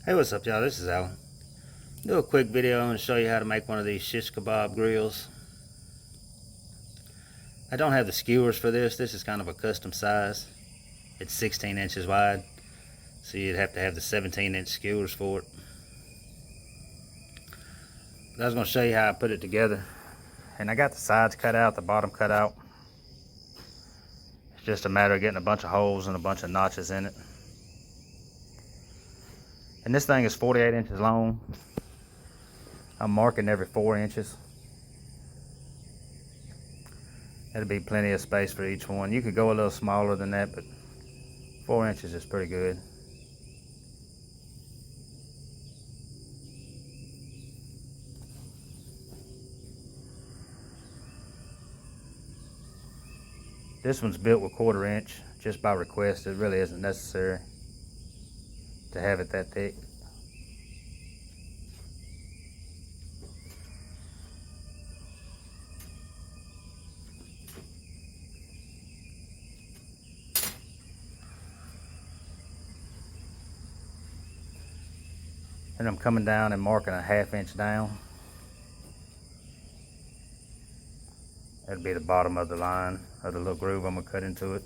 Hey, what's up, y'all? This is Alan. Do a quick video. I'm going to show you how to make one of these shish kebab grills. I don't have the skewers for this. This is kind of a custom size. It's 16 inches wide, so you'd have to have the 17-inch skewers for it. But I was going to show you how I put it together. And I got the sides cut out, the bottom cut out. It's just a matter of getting a bunch of holes and a bunch of notches in it. And this thing is 48 inches long. I'm marking every 4 inches. That'll be plenty of space for each one. You could go a little smaller than that, but 4 inches is pretty good. This one's built with 1/4 inch, just by request. It really isn't necessary to have it that thick. And I'm coming down and marking a 1/2 inch down. That'll be the bottom of the line, or the little groove I'm gonna cut into it.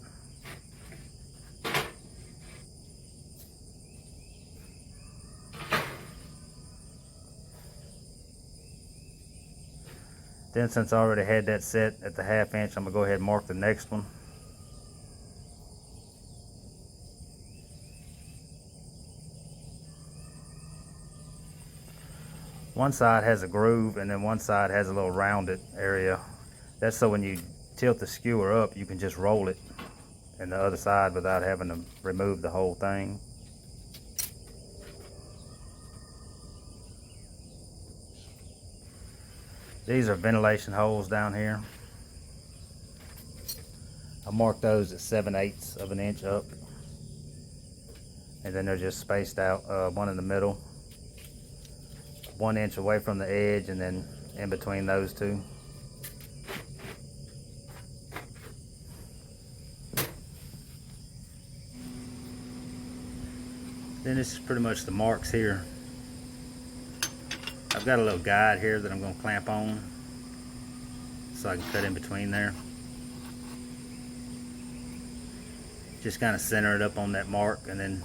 Then, since I already had that set at the 1/2 inch, I'm gonna go ahead and mark the next one. One side has a groove, and then one side has a little rounded area. That's so when you tilt the skewer up, you can just roll it in the other side without having to remove the whole thing. These are ventilation holes down here. I marked those at 7/8 of an inch up. And then they're just spaced out, one in the middle, 1 inch away from the edge, and then in between those two. Then this is pretty much the marks here. I've got a little guide here that I'm going to clamp on so I can cut in between there. Just kind of center it up on that mark and then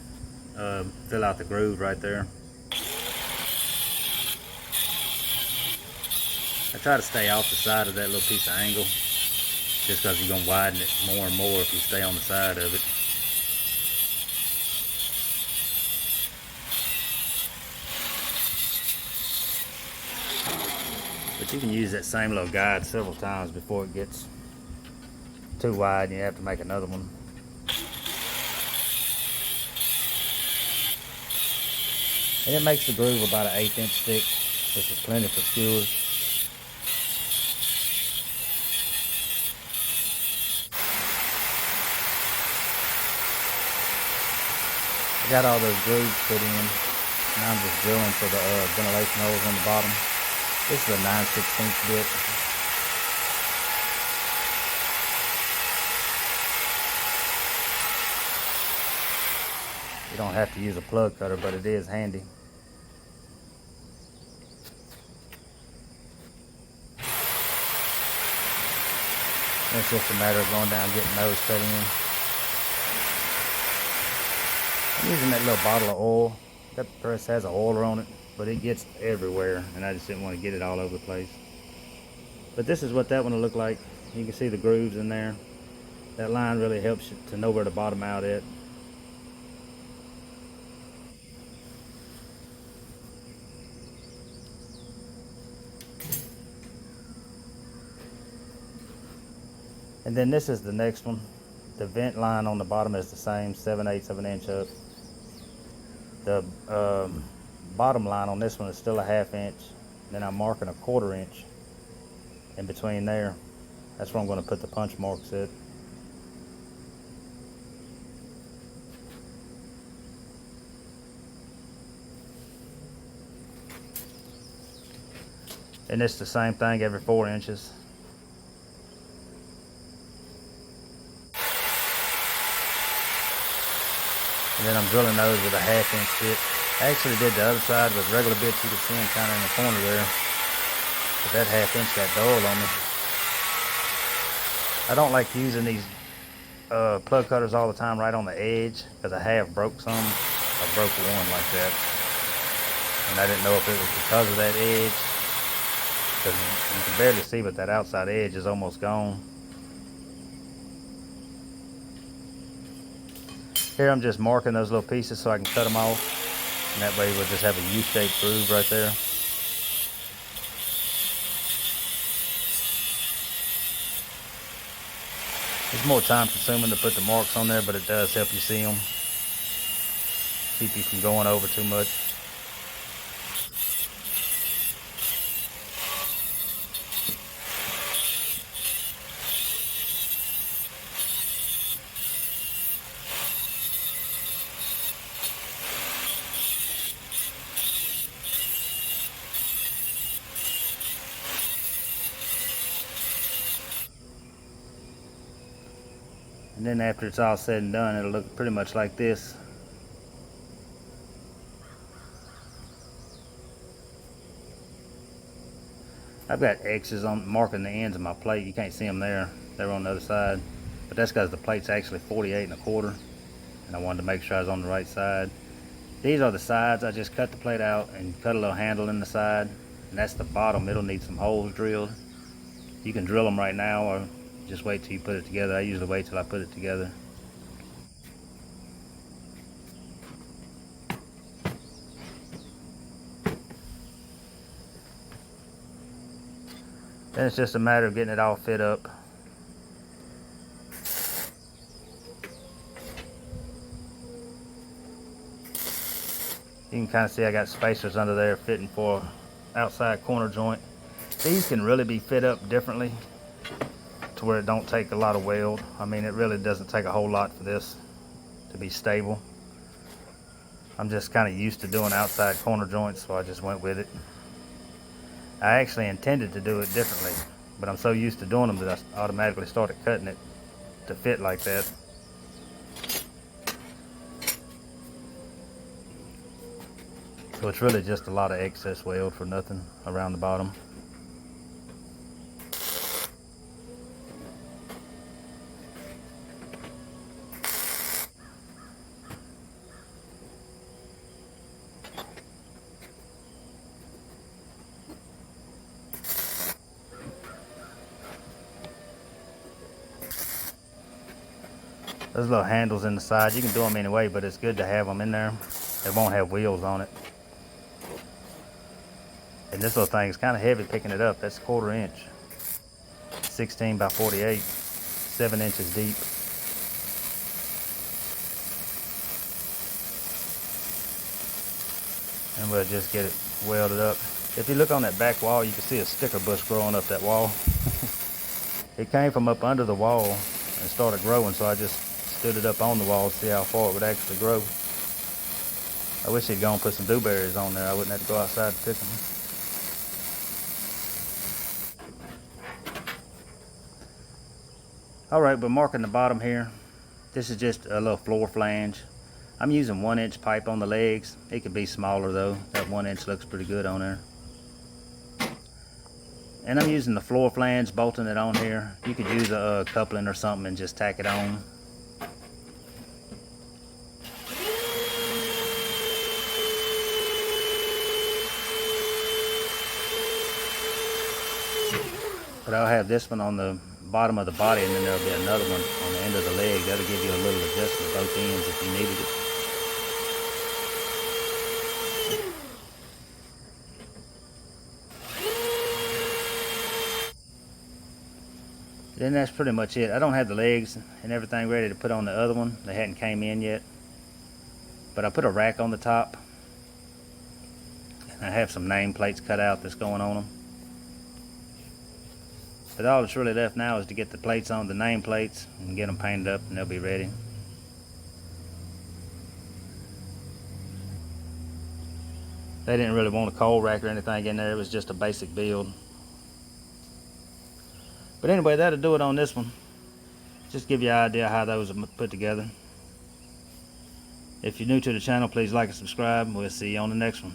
fill out the groove right there. I try to stay off the side of that little piece of angle, just because you're going to widen it more and more if you stay on the side of it. But you can use that same little guide several times before it gets too wide and you have to make another one. And it makes the groove about an 1/8 inch thick, which is plenty for skewers. I got all those grooves put in. Now I'm just drilling for the ventilation holes on the bottom. This is a 9/16 bit. You don't have to use a plug cutter, but it is handy. It's just a matter of going down and getting those cut in. I'm using that little bottle of oil. That press has an oiler on it, but it gets everywhere, and I just didn't want to get it all over the place. But this is what that one will look like. You can see the grooves in there. That line really helps you to know where to bottom out at. And then this is the next one. The vent line on the bottom is the same, 7/8 of an inch up. The bottom line on this one is still a 1/2 inch. Then I'm marking a 1/4 inch in between there. That's where I'm going to put the punch marks at. And it's the same thing every 4 inches. And then I'm drilling those with a 1/2 inch bit. I actually did the other side with regular bits. You can see them kind of in the corner there. But that 1/2 inch got dull on me. I don't like using these plug cutters all the time right on the edge, because I have broke some. I broke one like that. And I didn't know if it was because of that edge, because you can barely see, but that outside edge is almost gone. Here I'm just marking those little pieces so I can cut them off, and that way we'll just have a U-shaped groove right there. It's more time consuming to put the marks on there, but it does help you see them. Keep you from going over too much. And then after it's all said and done, it'll look pretty much like this. I've got X's on marking the ends of my plate. You can't see them there. They're on the other side. But that's because the plate's actually 48 1/4. And I wanted to make sure I was on the right side. These are the sides. I just cut the plate out and cut a little handle in the side. And that's the bottom. It'll need some holes drilled. You can drill them right now or just wait till you put it together. I usually wait till I put it together. Then it's just a matter of getting it all fit up. You can kind of see I got spacers under there fitting for outside corner joint. These can really be fit up differently to where it don't take a lot of weld. I mean, it really doesn't take a whole lot for this to be stable. I'm just kind of used to doing outside corner joints, so I just went with it. I actually intended to do it differently, but I'm so used to doing them that I automatically started cutting it to fit like that. So it's really just a lot of excess weld for nothing around the bottom. Those little handles in the side, you can do them anyway, but it's good to have them in there. It won't have wheels on it. And this little thing is kind of heavy picking it up. That's 1/4 inch. 16 by 48, 7 inches deep. And we'll just get it welded up. If you look on that back wall, you can see a sticker bush growing up that wall. It came from up under the wall and started growing, so I just stood it up on the wall to see how far it would actually grow. I wish he'd gone and put some dewberries on there. I wouldn't have to go outside to pick them. Alright, but marking the bottom here, this is just a little floor flange. I'm using 1 inch pipe on the legs. It could be smaller though. That 1 inch looks pretty good on there. And I'm using the floor flange, bolting it on here. You could use a coupling or something and just tack it on. But I'll have this one on the bottom of the body, and then there'll be another one on the end of the leg. That'll give you a little adjustment both ends if you needed it. Then that's pretty much it. I don't have the legs and everything ready to put on the other one. They hadn't came in yet. But I put a rack on the top. And I have some name plates cut out that's going on them. But all that's really left now is to get the plates on, the name plates, and get them painted up, and they'll be ready. They didn't really want a cold rack or anything in there. It was just a basic build. But anyway, that'll do it on this one. Just give you an idea how those are put together. If you're new to the channel, please like and subscribe. We'll see you on the next one.